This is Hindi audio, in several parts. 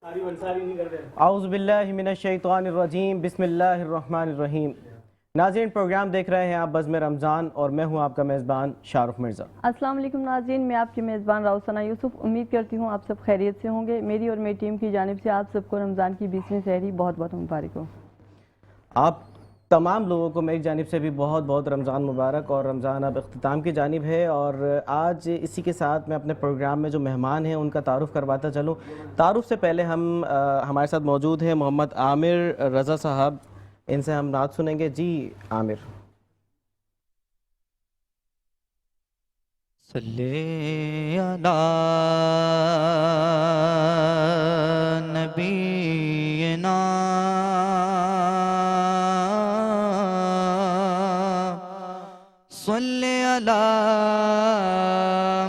औज़ुबिल्लाहि मिनश्शैतानिर्रजीम बिस्मिल्लाहिर्रहमानिर्रहीम। नाज़रीन, प्रोग्राम देख रहे हैं आप बज़्म रमज़ान और मैं हूं आपका मेज़बान शाहरुख मिर्ज़ा। अस्सलाम वालेकुम नाज़रीन, मैं आपकी मेज़बान राउसना यूसुफ। उम्मीद करती हूँ आप सब खैरियत से होंगे। मेरी और मेरी टीम की जानिब से आप सबको रमज़ान की 20वीं सहरी बहुत बहुत मुबारक हो। आप तमाम लोगों को मेरी जानिब से भी बहुत बहुत रमज़ान मुबारक। और रमज़ान अब अख्तिताम की जानिब है और आज इसी के साथ मैं अपने प्रोग्राम में जो मेहमान हैं उनका तारुफ़ करवाता चलूँ। तारुफ़ से पहले हमारे साथ मौजूद हैं मोहम्मद आमिर रज़ा साहब, इनसे हम नात सुनेंगे। जी आमिर। सल्ले अला नबीना सल्ले अला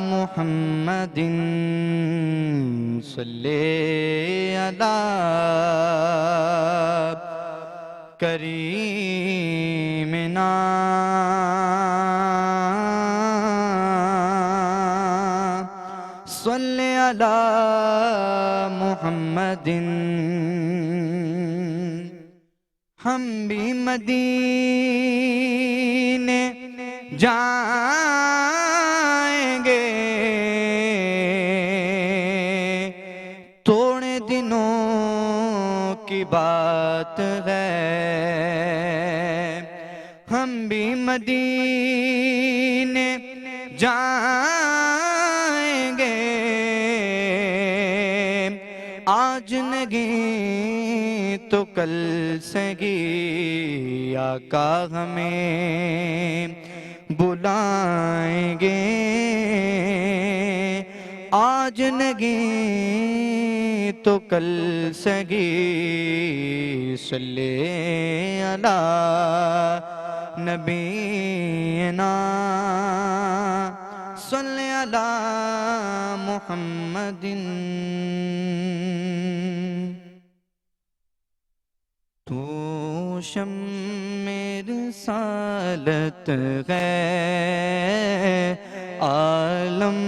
मुहम्मदिन सल्ले अला करीमिना सल्ले अला मुहम्मदिन। हम भी मदीने जाएंगे, थोड़े दिनों की बात है। हम भी मदीने जाएंगे, आज नहीं तो कल सगी आका हमें बुलाएंगे। आज नहीं तो कल सगी सल्ले अला नबीना सल्ले अला मुहम्मदिन। तू शम्मे रिसालत है, आलम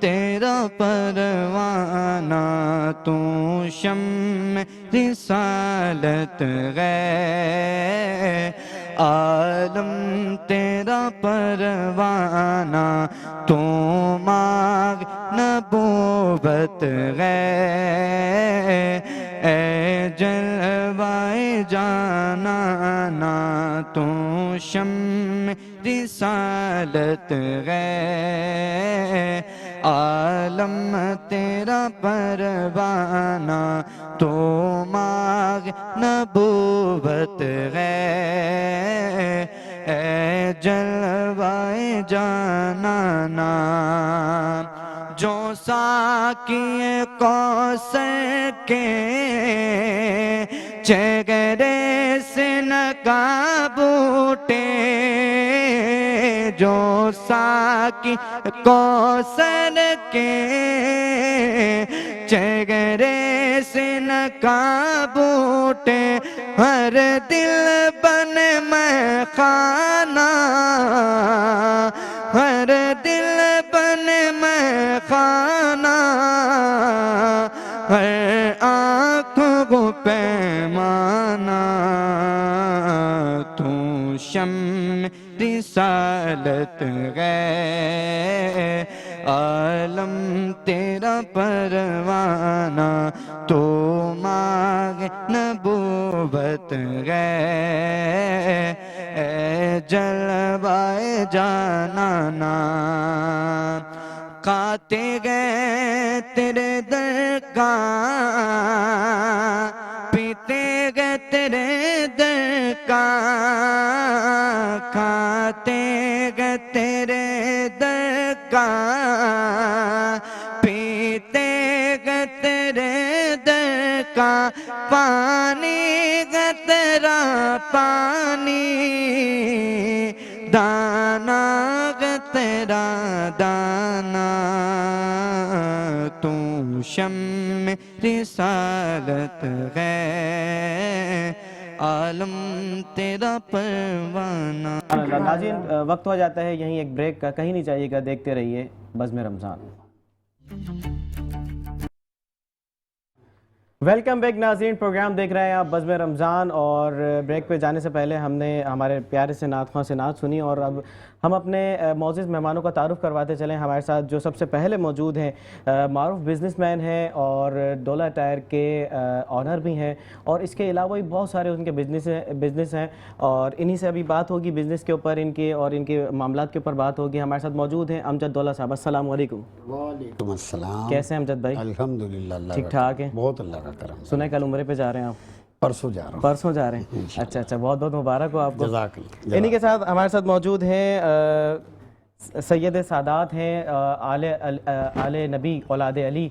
तेरा परवाना। तू शम्मे रिसालत है, आलम तेरा परवाना। तू माग नबूवत है, ए जलवाए जाना ना। तू शम्मे रिसालत है, आलम तेरा परवाना। तो माग नबूवत है, ए जलवाए जाना ना। जो साकिए कौसर के चेहरे से नकाबूटे। जो साकी कौसर के चेहरे से नकाबूटे। हर दिल बन मैं खाना, हर दिल बन मैं खाना। हर आँखों को पैमाना। तू शम्मे रिसालत है, आलम तेरा परवाना। तो मांग नबूवत है, ए जलवाए जाना ना। खाते गए तेरे दर का, पीते गए तेरे दर का। खाते गए तेरे दर का, पीते गए तेरे दर का। पानी गए तेरा पानी, दाना गए तेरा दाना। तू शम्मे रिसालत है, आलम तेरा परवाना। नाज़रीन, वक्त हो जाता है यहीं एक ब्रेक का, कहीं नहीं जाइएगा, देखते रहिए बज़्म रमज़ान। वेलकम बैक नाज़रीन, प्रोग्राम देख रहे हैं आप बज़्म रमज़ान। और ब्रेक पे जाने से पहले हमने हमारे प्यारे से नात ख़्वां से नात सुनी और अब हम अपने मौजूद मेहमानों का तारुफ़ करवाते चलें। हमारे साथ जो सबसे पहले मौजूद हैं मारूफ बिज़नेसमैन हैं और डोला टायर के ऑनर भी हैं और इसके अलावा भी बहुत सारे उनके बिज़नेस हैं और इन्हीं से अभी बात होगी बिज़नेस के ऊपर, इनके और इनके मामलात के ऊपर बात होगी। हमारे साथ मौजूद हैं अमजद डोला साहब। अस्सलाम वालेकुम। वालेकुम अस्सलाम। कैसे हैं अमजद भाई? अल्हम्दुलिल्लाह, अल्लाह ठीक का ठाक है। बहुत अल्लाह का करम। सुना है कल उम्रे पे जा रहे हैं आप? परसों जा रहा हूँ। परसों जा रहे हैं? अच्छा अच्छा, बहुत बहुत मुबारक हो आपको। जज़ाकल्लाह। इन्हीं के साथ हमारे साथ मौजूद हैं सैयद सादात हैं आले नबी औलाद अली,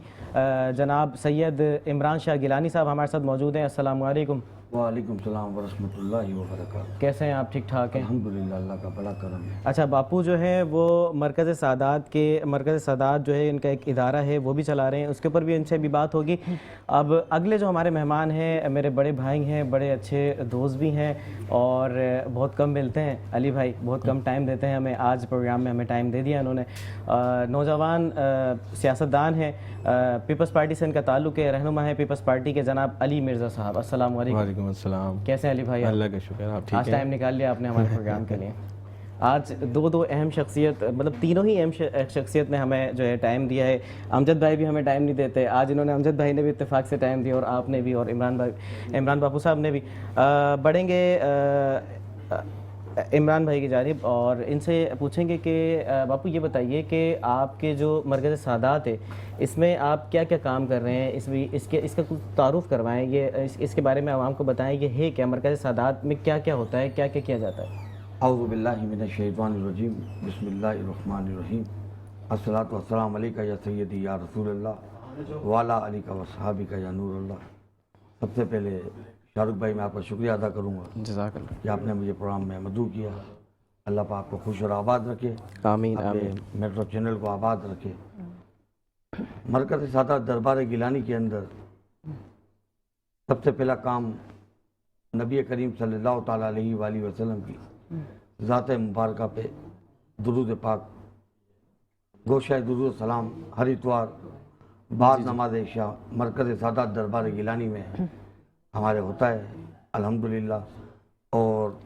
जनाब सैयद इमरान शाह गिलानी साहब हमारे साथ मौजूद हैं। अस्सलाम वालेकुम। वालेकुम सलाम व रहमतुल्लाहि व बरकातहू। कैसे हैं आप? ठीक ठाक हैं? अल्हम्दुलिल्लाह, अल्लाह का बड़ा करम है। अच्छा, बापू जो है वो मरकज़ सादात जो है इनका एक इदारा है वो भी चला रहे हैं, उसके ऊपर भी इनसे भी बात होगी। अब अगले जो हमारे मेहमान हैं मेरे बड़े भाई हैं, बड़े अच्छे दोस्त भी हैं और बहुत कम मिलते हैं। अली भाई बहुत कम टाइम देते हैं हमें, आज प्रोग्राम में हमें टाइम दे दिया इन्होंने। नौजवान सियासतदान हैं, पीपल्स पार्टी से इनका ताल्लुक़ है, रहनुमा है पीपल्स पार्टी के जनाब अली मिर्ज़ा साहब। अस्सलाम वालेकुम। वालेकुम अस्सलाम। कैसे हैं अली भाई? अल्लाह का शुक्र, आप ठीक आज हैं? टाइम निकाल लिया आपने हमारे प्रोग्राम के लिए। आज दो अहम शख्सियत, मतलब तीनों ही अहम शख्सियत ने हमें जो है टाइम दिया है। अमजद भाई भी हमें टाइम नहीं देते, आज इन्होंने, अमजद भाई ने भी इत्तेफाक से टाइम दिया और आपने भी और इमरान बापू साहब ने भी। बढ़ेंगे इमरान भाई की जानिब और इनसे पूछेंगे कि बापू ये बताइए कि आपके जो मरकज़ सादात है इसमें आप क्या क्या काम कर रहे हैं, इसका कुछ तारुफ़ करवाएं, इसके बारे में आवाम को बताएं। ये है क्या मरकज़ सादात में, क्या क्या होता है, क्या क्या किया जाता है? औज़ु बिल्लाहि मिनश शैतानिर रजीम, बिस्मिल्लाहिर रहमानिर रहीम। अस्सलातु वस्सलामु अलैका या सय्यदी या रसूलल्लाह व अला आलिका व सहाबिका या नूरल्लाह। सबसे पहले शाहरुख भाई, मैं आपका शुक्रिया अदा करूँगा जज़ाकल्लाह कि आपने मुझे प्रोग्राम में मदऊ किया। अल्लाह पाक आपको खुश और आबाद रखे, आमीन अपने आमीन। मेट्रो चैनल को आबाद रखे। मरकज़ सादात दरबार गिलानी के अंदर सबसे पहला काम नबी करीम सल्लल्लाहु ताला अलैहि वसल्लम की ज़ात मुबारका पे दुरूद पाक, गोशाए दुरूद सलाम हर इतवार बाद नमाज इशा मरकज़ सादात दरबार गिलानी में हमारे होता है अल्हम्दुलिल्लाह। और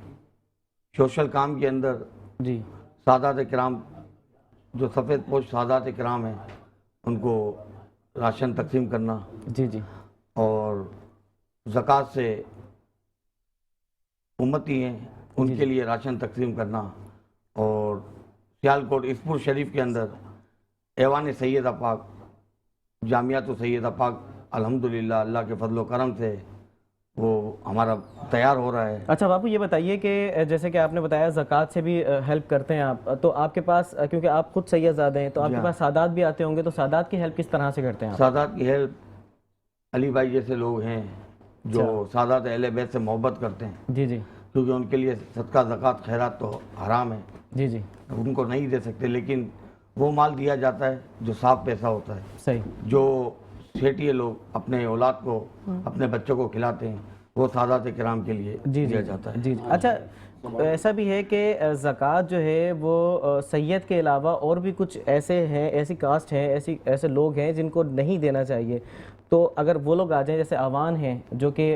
सोशल काम के अंदर जी सादात किराम, जो सफ़ेद पोश सादात किराम हैं, उनको राशन तकसीम करना जी जी और ज़कात से उम्मती हैं उनके लिए राशन तकसीम करना। और सियालकोट इसपुर शरीफ के अंदर ऐवान सैयदा पाक, जामियात सैयदा पाक, अल्हम्दुलिल्लाह अल्लाह के फजल करम से वो हमारा तैयार हो रहा है। अच्छा बापू, ये बताइए कि जैसे कि आपने बताया ज़कात से भी हेल्प करते हैं आप, तो आपके पास, क्योंकि आप खुद सैयदज़ादे हैं, तो आपके पास सादात भी आते होंगे, तो सादात की हेल्प किस तरह से करते हैं आप? सादात की हेल्प, अली भाई जैसे लोग हैं जो सादात अहले बैत से मोहब्बत करते हैं, जी जी क्योंकि उनके लिए सदका ज़कात खैरात तो हराम है, जी जी उनको नहीं दे सकते, लेकिन वो माल दिया जाता है जो साफ पैसा होता है, सही। जो सेठिए लोग अपने औलाद को, अपने बच्चों को खिलाते हैं, वो सादात किराम के लिए जी दिया जी जाता है। जी जी। अच्छा, ऐसा भी है कि ज़कात जो है वो सैयद के अलावा और भी कुछ ऐसे हैं, ऐसी कास्ट हैं, ऐसे लोग हैं जिनको नहीं देना चाहिए, तो अगर वो लोग आ जाएं, जैसे आवान हैं जो कि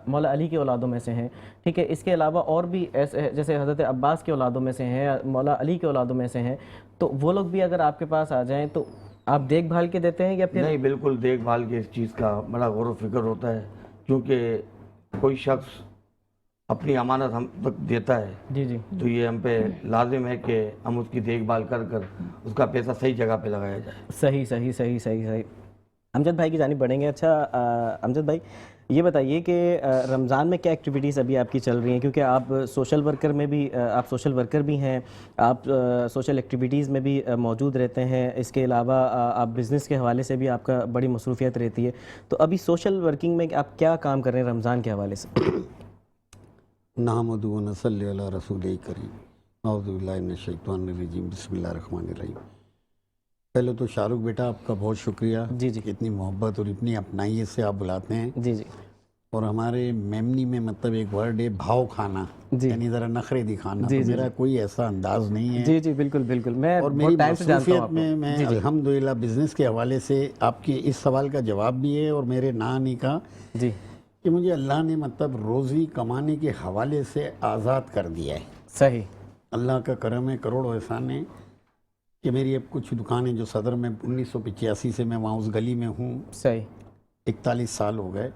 मौला अली की औलादों में से हैं, ठीक है, इसके अलावा और भी ऐसे जैसे हज़रत अब्बास की औलादों में से हैं, मौला अली की औलादों में से हैं, तो वो लोग भी अगर आपके पास आ जाएं तो आप देखभाल के देते हैं या फिर? नहीं, बिल्कुल देखभाल के इस चीज़ का बड़ा गौर व फिक्र होता है, क्योंकि कोई शख्स अपनी अमानत हम तक देता है जी जी तो ये हम पे लाजिम है कि हम उसकी देखभाल कर उसका पैसा सही जगह पे लगाया जाए। सही सही सही सही सही। अमजद भाई की जानिब बढ़ेंगे। अच्छा अमजद भाई, ये बताइए कि रमज़ान में क्या एक्टिविटीज़ अभी आपकी चल रही हैं, क्योंकि आप सोशल वर्कर भी हैं, आप सोशल एक्टिविटीज़ में भी मौजूद रहते हैं, इसके अलावा आप बिज़नेस के हवाले से भी आपका बड़ी मसरूफियत रहती है, तो अभी सोशल वर्किंग में आप क्या काम कर रहे हैं रमज़ान के हवाले से? नहमदु व नसल्ली अला रसूलिल करीम औज़ु बिल्लाहि मिनश शैतानिर रजीम बिस्मिल्लाहिर रहमानिर रहीम। पहले तो शाहरुख बेटा आपका बहुत शुक्रिया जी जी कि इतनी मोहब्बत और इतनी अपनाइयत से आप बुलाते हैं। जी जी और हमारे मेमनी में मतलब एक वर्ड है भाव खाना, जी। यानी ज़रा नखरे दिखाना। जी, तो जी, मेरा कोई ऐसा अंदाज नहीं है। जी जी बिल्कुल बिल्कुल, मैं और मेरी बहुत टाइम से जानता हूँ मसरूफियत आपको। में मैं जी जी अल्हम्दुलिल्लाह बिज़नेस के हवाले से आपके इस सवाल का जवाब भी है और मेरे ना आने का जी, कि मुझे अल्लाह ने मतलब रोज़ी कमाने के हवाले से आज़ाद कर दिया है। सही, अल्लाह का करम है, करोड़ों एहसान है कि मेरी अब कुछ दुकानें जो सदर में 1985 से मैं वहाँ उस गली में हूँ, सही, 41 साल हो गए।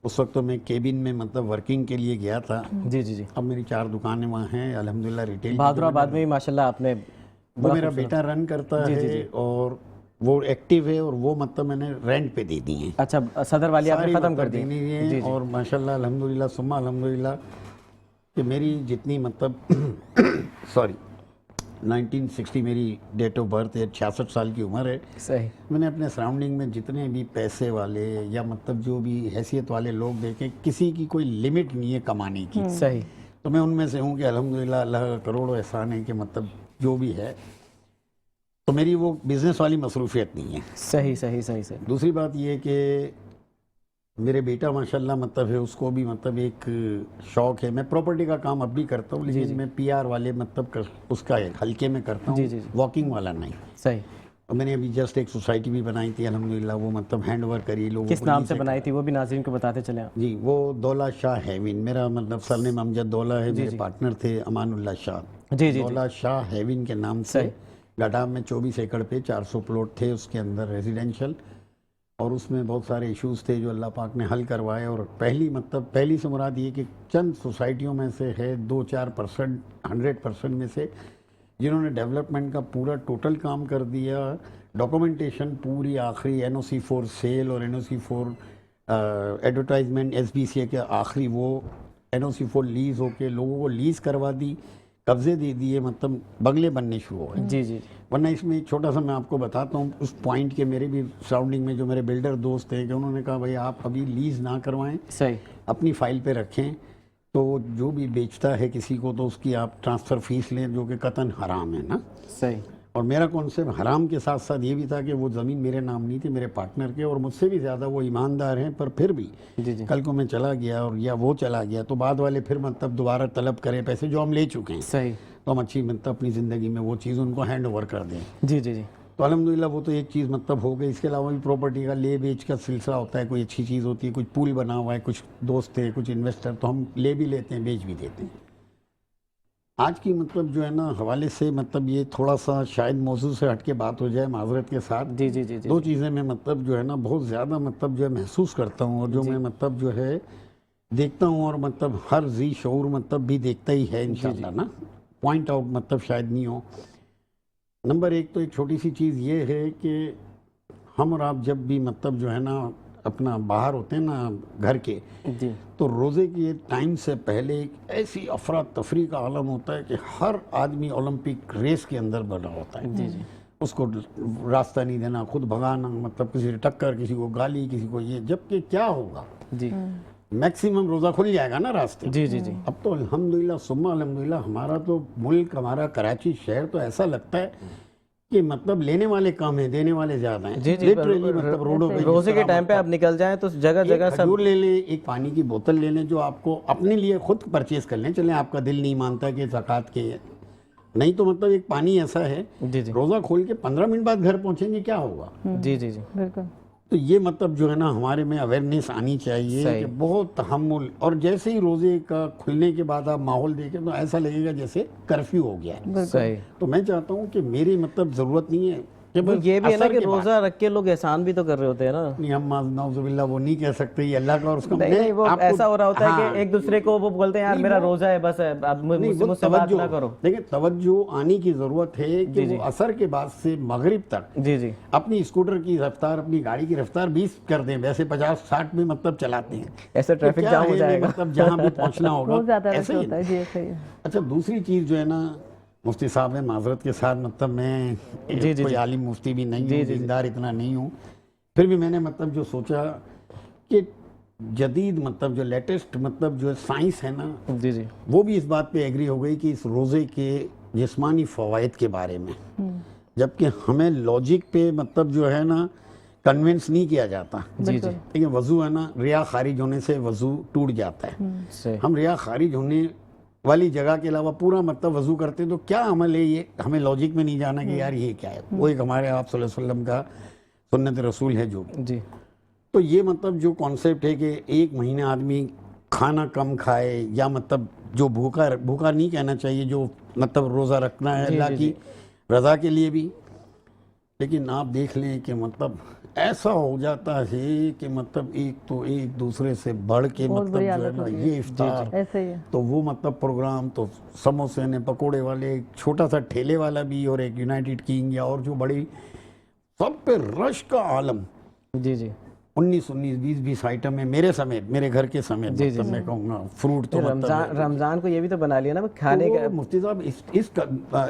उस वक्त तो मैं केबिन में मतलब वर्किंग के लिए गया था। जी जी जी। अब मेरी 4 दुकानें वहाँ हैं अल्हम्दुलिल्लाह रिटेल। बहादुराबाद में भी माशाल्लाह आपने वो बड़ा मेरा खूबसूरत- बेटा रन करता जी, है जी, जी। और वो एक्टिव है और वो मतलब मैंने रेंट पे दे दी हैं। अच्छा, सदर वाली आपने सारी ख़त्म मतलब कर दी? देनी जी है। जी, और माशाल्लाह अल्हम्दुलिल्लाह सुम्मा अल्हम्दुलिल्लाह कि मेरी जितनी मतलब सॉरी 1960 मेरी डेट ऑफ बर्थ है, 66 साल की उम्र है। सही, मैंने अपने सराउंडिंग में जितने भी पैसे वाले या मतलब जो भी हैसियत वाले लोग देखे, किसी की कोई लिमिट नहीं है कमाने की। सही, तो मैं उनमें से हूँ कि अल्हम्दुलिल्लाह अल्लाह का करोड़ों एहसान है कि मतलब जो भी है, तो मेरी वो बिज़नेस वाली मसरूफियत नहीं है। सही, सही, सही, सही। दूसरी बात ये है कि मेरे बेटा माशाल्लाह मतलब है, उसको भी मतलब एक शौक़ है। मैं प्रॉपर्टी का काम अब भी करता हूँ, लेकिन मैं पीआर वाले मतलब उसका एक हल्के में करता जी, हूँ, जी, जी। वॉकिंग वाला नहीं। सही, और मैंने अभी जस्ट एक सोसाइटी भी बनाई थी अल्हम्दुलिल्लाह, वो मतलब हैंड ओवर करी लोगों किस को। नाम लीज से बनाई थी वो भी नाज़रीन को बताते चले आप? जी, वो दौला शाह हैविन, मेरा मतलब सरनेम अमजद दौला है। मेरे जी। पार्टनर थे अमानुल्लाह शाह। जी जी जी, दौला शाह हैविन के नाम से सही। गडाम में 24 एकड़ पे 400 प्लॉट थे उसके अंदर रेजिडेंशियल, और उसमें बहुत सारे इश्यूज थे जो अल्लाह पाक ने हल करवाए। और पहली से मुराद ये कि चंद सोसाइटियों में से है 2-4% 100% में से जिन्होंने डेवलपमेंट का पूरा टोटल काम कर दिया। डॉक्यूमेंटेशन पूरी आखिरी NOC फॉर सेल और NOC फॉर एडवर्टाइजमेंट SBCA के आखिरी वो NOC फॉर लीज होके लोगों को लीज करवा दी, कब्जे दे दिए, मतलब बंगले बनने शुरू हो गए। जी जी, वरना इसमें एक छोटा सा मैं आपको बताता हूँ उस पॉइंट के, मेरे भी सराउंडिंग में जो मेरे बिल्डर दोस्त थे कि उन्होंने कहा भाई आप अभी लीज ना करवाएं, सही, अपनी फाइल पे रखें, तो जो भी बेचता है किसी को तो उसकी आप ट्रांसफ़र फीस लें, जो कि कतन हराम है ना। सही, और मेरा कॉन्सेप्ट हराम के साथ साथ ये भी था कि वो ज़मीन मेरे नाम नहीं थी, मेरे पार्टनर के, और मुझसे भी ज़्यादा वो ईमानदार हैं। पर फिर भी जी जी, कल को मैं चला गया और या वो चला गया तो बाद वाले फिर मतलब दोबारा तलब करें पैसे जो हम ले चुके हैं, सही, तो हम अच्छी मतलब अपनी ज़िंदगी में वो चीज़ उनको हैंड ओवर कर दें। जी जी जी, तो अल्हम्दुलिल्लाह वो तो एक चीज़ मतलब हो गई। इसके अलावा भी प्रॉपर्टी का ले बेच का सिलसिला होता है, कोई अच्छी चीज़ होती है, कुछ पुल बना हुआ है, कुछ दोस्त थे, कुछ इन्वेस्टर, तो हम ले भी लेते हैं, बेच भी देते हैं। आज की मतलब जो है ना हवाले से मतलब ये थोड़ा सा शायद मौजू से हट के बात हो जाए माजरत के साथ। जी जी जी जी, दो चीज़ें मैं मतलब जो है ना बहुत ज़्यादा मतलब जो है महसूस करता हूँ और जो मैं मतलब जो है देखता हूँ, और मतलब हर जी शऊर मतलब भी देखता ही है इंशाल्लाह ना, पॉइंट आउट मतलब शायद नहीं हो। नंबर एक तो एक छोटी सी चीज़ ये है कि हम और आप जब भी मतलब जो है ना अपना बाहर होते हैं ना घर के, जी, तो रोज़े के टाइम से पहले एक ऐसी अफरा तफरी का आलम होता है कि हर आदमी ओलंपिक रेस के अंदर बना होता है। जी जी, उसको रास्ता नहीं देना, खुद भगाना, मतलब किसी से टक्कर, किसी को गाली, किसी को ये, जबकि क्या होगा जी, मैक्सिमम रोज़ा खुल जाएगा ना रास्ते। जी जी जी, अब तो अल्हम्दुलिल्लाह सुम्मा अल्हम्दुलिल्लाह हमारा तो मुल्क, हमारा कराची शहर तो ऐसा लगता है कि मतलब लेने वाले कम हैं, देने वाले ज़्यादा हैं। जी जी, लिटरली मतलब रोडों पे रोज़े के टाइम पे आप निकल जाएं तो जगह जगह सब, खजूर ले लें, एक पानी की बोतल ले लें जो आपको अपने लिए खुद परचेज कर लें। चलें आपका दिल नहीं मानता कि ज़कात के, नहीं तो मतलब एक पानी ऐसा है जी जी, रोज़ा खोल के 15 मिनट बाद घर पहुंचेंगे, क्या होगा। जी जी जी, बिल्कुल। तो ये मतलब जो है ना हमारे में अवेयरनेस आनी चाहिए सही। कि बहुत तहम्मुल, और जैसे ही रोज़े का खुलने के बाद आप माहौल देखें तो ऐसा लगेगा जैसे कर्फ्यू हो गया है। सही। तो मैं चाहता हूँ कि मेरी मतलब ज़रूरत नहीं है कि बस ये भी है ना असर कि के बाद- रोज़ा रख के लोग एहसान भी तो कर रहे होते हैं ना। नहीं, हम नाउज़ुबिल्लाह वो नहीं कह सकते, ये अल्लाह का और उसका नहीं नहीं, वो आपको- ऐसा हो रहा होता है हाँ, कि एक दूसरे को वो बोलते हैं यार नहीं, मेरा वो- रोज़ा है, बस अब नहीं, वो मुझसे बात तवज्जो, ना करो। देखिए तवज्जो आने की ज़रूरत है कि जी, वो असर के बाद से मगरिब तक जी जी, अपनी स्कूटर की रफ्तार, अपनी गाड़ी की रफ्तार 20 कर दें, वैसे 50-60 में मतलब चलाते हैं। ऐसे तो ट्रैफिक क्या जाम हो है, जाएगा। मतलब जहाँ भी पहुँचना बहुत होगा ज़्यादा रश ऐसे ही। होता है जी, सही है। अच्छा, दूसरी चीज़ जो है ना मुफ्ती साहब है, माजरत के साथ मतलब मैं जी, जी, कोई जी। आलिम मुफ्ती भी नहीं जी, हूँ, जी, जी। दीनदार इतना नहीं हूँ, फिर भी मैंने मतलब जो सोचा कि जदीद मतलब जो लेटेस्ट मतलब जो साइंस है ना, जी जी, वो भी इस बात पे एग्री हो गई कि इस रोज़े के जिस्मानी फ़वाइद के बारे में, जबकि हमें लॉजिक पे मतलब जो है ना कन्विंस नहीं किया जाता। जी जी ठीक है, वज़ू है ना, रिया खारिज होने से वज़ू टूट जाता है। सही हम रिया खारिज होने वाली जगह के अलावा पूरा मतलब वज़ू करते हैं तो क्या अमल है ये, हमें लॉजिक में नहीं जाना कि यार ये क्या है। वो एक हमारे आप सल्लल्लाहु अलैहि वसल्लम का सुन्नत रसूल है जो। जी तो ये मतलब जो कॉन्सेप्ट है कि एक महीने आदमी खाना कम खाए, या मतलब जो भूखा भूखा नहीं कहना चाहिए, जो मतलब रोज़ा रखना है अल्लाह की रज़ा के लिए भी। लेकिन आप देख लें कि मतलब ऐसा हो जाता है कि मतलब एक तो एक दूसरे से बढ़ के बहुत मतलब बुरी जो है हालत ना होती है। ये इफ्तार, ऐसे ही है। तो वो मतलब प्रोग्राम, तो समोसे ने पकोड़े वाले, एक छोटा सा ठेले वाला भी और एक यूनाइटेड किंग या और जो बड़ी, सब पे रश का आलम। जी जी 19 20 आइटम है मेरे समेत, मेरे घर के समेत। जी, जी, मतलब मैं कहूँगा फ्रूट तो रमजान रमजान को ये भी तो बना लिया ना खाने तो का। मुफ्ती साहब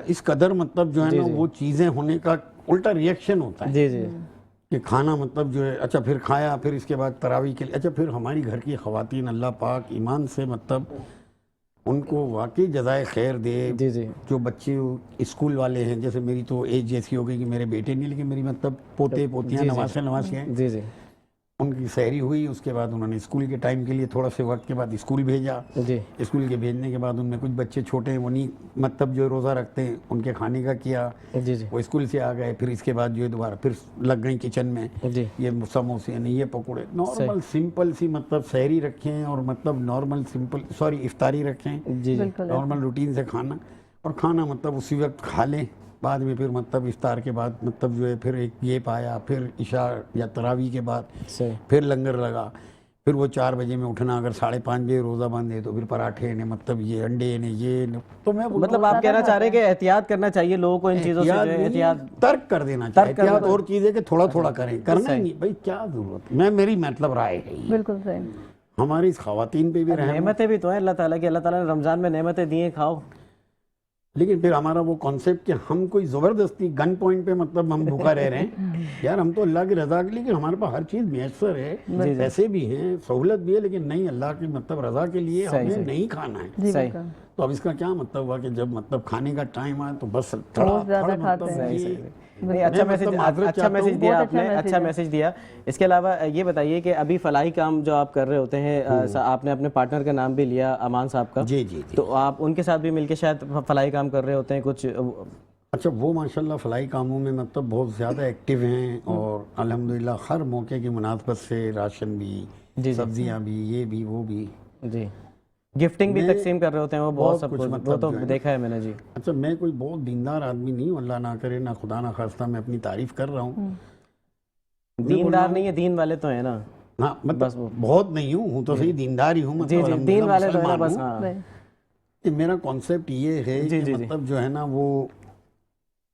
इस कदर मतलब जो है जी, ना जी। वो चीज़ें होने का उल्टा रिएक्शन होता है जी जी कि खाना मतलब जो है, अच्छा फिर खाया, फिर इसके बाद तरावी के लिए, अच्छा फिर हमारी घर की ख़वातीन अल्लाह पाक ईमान से मतलब उनको वाकई जज़ाए खैर दे। जी जी जो बच्चे स्कूल वाले हैं, जैसे मेरी तो एज जैसी हो गई कि मेरे बेटे नहीं, लेकिन मेरी मतलब पोते पोतियाँ जी, जी। नवासे हैं, जी जी उनकी सहरी हुई, उसके बाद उन्होंने स्कूल के टाइम के लिए थोड़ा से वक्त के बाद स्कूल भेजा। जी स्कूल के भेजने के बाद उनमें कुछ बच्चे छोटे हैं, वो नहीं मतलब जो रोज़ा रखते हैं, उनके खाने का किया, जी जी वो स्कूल से आ गए, फिर इसके बाद जो है दोबारा फिर लग गई किचन में, जी ये समोसे नहीं, ये पकौड़े, नॉर्मल सिंपल सी मतलब सहरी रखें और मतलब नॉर्मल सिंपल सॉरी इफ्तारी रखें, जी जी बिल्कुल नॉर्मल रूटीन से खाना, और खाना मतलब उसी वक्त खा लें। बाद में फिर मतलब इफ्तार के बाद मतलब जो है फिर एक ये पाया, फिर इशा या तरावी के बाद सही फिर लंगर लगा, फिर वो 4 बजे में उठना, अगर 5:30 बजे रोज़ा बंद है तो फिर पराठे ने मतलब ये अंडे ने ये ने, तो मैं बोल मतलब आप कहना चाह रहे हैं कि एहतियात करना चाहिए लोगों को इन चीज़ों से, जो है एहतियात तर्क कर देना चाहिए। तर्क करना एहतियात और चीज़ है कि थोड़ा थोड़ा करें, करना ही नहीं भाई, क्या जरूरत। मेरी मतलब राय है ये। बिल्कुल सही। हमारी इस खवातीन पे भी रहम, नेमतें भी तो हैं अल्लाह ताला की, अल्लाह ताला ने रमज़ान में नेमतें दी हैं, खाओ। लेकिन फिर हमारा वो कॉन्सेप्ट कि हम कोई ज़बरदस्ती गन पॉइंट पे मतलब हम भूखा रह रहे हैं। यार हम तो अल्लाह की रज़ा के लिए, लेकिन हमारे पास हर चीज़ मैसर है, पैसे भी हैं, सहूलत भी है, लेकिन नहीं, अल्लाह की मतलब रज़ा के लिए सही, हमें सही। नहीं खाना है। जी सही। बिल्कुल। तो अब इसका क्या मतलब हुआ कि जब मतलब खाने का टाइम आया तो बस बहुत ज़्यादा खाते हैं। सही ये- सही नहीं, अच्छा मैं मैसेज मतलब माजरत अच्छा चाहता मैसेज हूँ, दिया बहुत आपने, अच्छा अच्छा मैसेज मैसेज दिया। इसके अलावा ये बताइए कि अभी फलाही काम जो आप कर रहे होते हैं, आपने अपने पार्टनर का नाम भी लिया अमान साहब का, जी जी जी। तो आप उनके साथ भी मिलके शायद फलाही काम कर रहे होते हैं कुछ। अच्छा, वो माशाल्लाह फलाई कामों में मतलब बहुत ज़्यादा एक्टिव हैं, और अल्हम्दुलिल्लाह हर मौके की मुनासबत से राशन भी, जी। सब्जियां भी, ये भी वो भी। जी गिफ्टिंग भी मैं तकसीम कर रहे होते हैं वो, बहुत बहुत सब कुछ कुछ, वो मतलब तो जो है। देखा है मैंने जी। अच्छा, मैं कोई बहुत दीनदार आदमी नहीं हूँ, अल्लाह ना करे, ना खुदा ना खास्ता मैं अपनी तारीफ कर रहा हूँ। दीनदार नहीं है, दीन वाले तो है ना। हाँ बस मतलब वो- बहुत नहीं हूँ तो सही, दीनदार ही हूँ, जी मतलब जी दीन अल्हम्दुलिल्लाह वाले तो है ना, मुसलमान बस हूँ। हाँ। सही। कि मेरा कॉन्सेप्ट ये है जी, कि जी, जी। मतलब जो है ना वो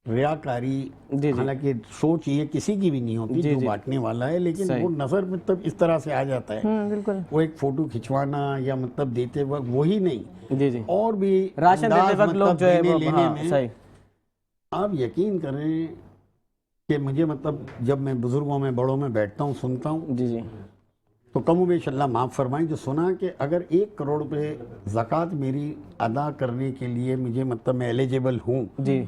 रियाकारी, जी, जी। हालांकि सोच ये किसी की भी नहीं होती जी, जो जी। बांटने वाला है, लेकिन सही। वो नज़र मतलब इस तरह से आ जाता है। बिल्कुल। वो एक फोटो खिंचवाना या मतलब देते वक्त वही नहीं, जी जी और भी राशन अंदाज देते वक्त लोग मतलब जो है देने वो, लेने हाँ में सही। आप यकीन करें कि मुझे मतलब जब मैं बुजुर्गों में, बड़ों में बैठता हूँ, सुनता हूँ, जी जी तो कमोबेश अल्लाह माफ़ फरमाए, जो सुना कि अगर 1 करोड़ रुपए ज़कात मेरी अदा करने के लिए मुझे मतलब मैं एलिजिबल हूँ, जी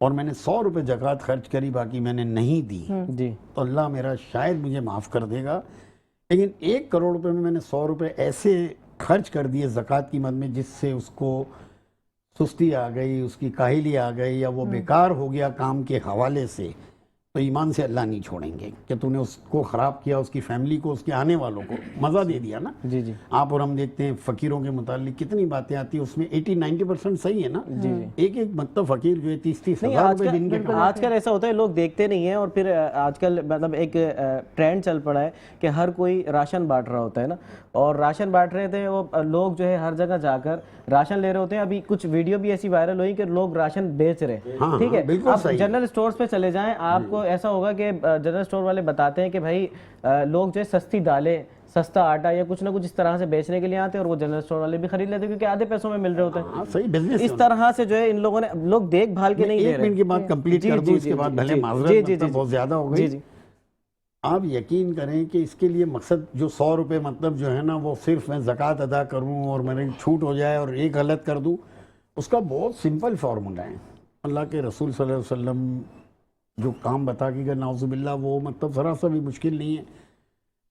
और मैंने 100 रुपये ज़कात खर्च करी, बाकी मैंने नहीं दी, जी तो अल्लाह मेरा शायद मुझे माफ़ कर देगा। लेकिन 1 करोड़ रुपए में मैंने 100 रुपये ऐसे खर्च कर दिए ज़कात की मद में, जिससे उसको सुस्ती आ गई, उसकी काहिली आ गई, या वो बेकार हो गया काम के हवाले से, तो ईमान से अल्लाह नहीं छोड़ेंगे कि तूने उसको ख़राब किया, उसकी फैमिली को, उसके आने वालों को मज़ा दे दिया ना। जी जी आप और हम देखते हैं फ़कीरों के मुतालिक कितनी बातें आती है, उसमें 80-90% सही है ना। जी। एक एक मतलब फ़कीर जो है 30-30 नहीं, हज़ार रुपये दिन के आजकल आजकल ऐसा होता है, लोग देखते नहीं हैं, और फिर आजकल मतलब एक ट्रेंड चल पड़ा है कि हर कोई राशन बांट रहा होता है ना, और राशन बांट रहे थे वो लोग जो है हर जगह जाकर राशन ले रहे होते हैं। अभी कुछ वीडियो भी ऐसी वायरल हुई कि लोग राशन बेच रहे हैं। हाँ, ठीक है, बिल्कुल आप सही। जनरल स्टोर्स पे चले जाएं, आपको ऐसा होगा कि जनरल स्टोर वाले बताते हैं कि भाई लोग जो है सस्ती दालें, सस्ता आटा या कुछ ना कुछ इस तरह से बेचने के लिए आते हैं, और वो जनरल स्टोर वाले भी खरीद लेते हैं क्योंकि आधे पैसों में मिल रहे होते हैं। हाँ, सही बिजनेस इस तरह से जो है इन लोगों ने, लोग देखभाल के नहीं दे एक रहे। मिनट की बात कंप्लीट जी, कर जी, दूं, जी, इसके जी, बाद जी, भले जी, माजरत जी, जी, मतलब जी, बहुत ज़्यादा हो जी गई। जी आप यकीन करें कि इसके लिए मकसद जो 100 रुपये मतलब जो है ना वो सिर्फ मैं ज़कात अदा करूं और मेरी छूट हो जाए और एक गलत कर दूं, उसका बहुत सिंपल फार्मूला है। अल्लाह के रसूल सल्लल्लाहु अलैहि वसल्लम जो काम बता के नाउजुबिल्ला वो मतलब ज़रा सा भी मुश्किल नहीं है।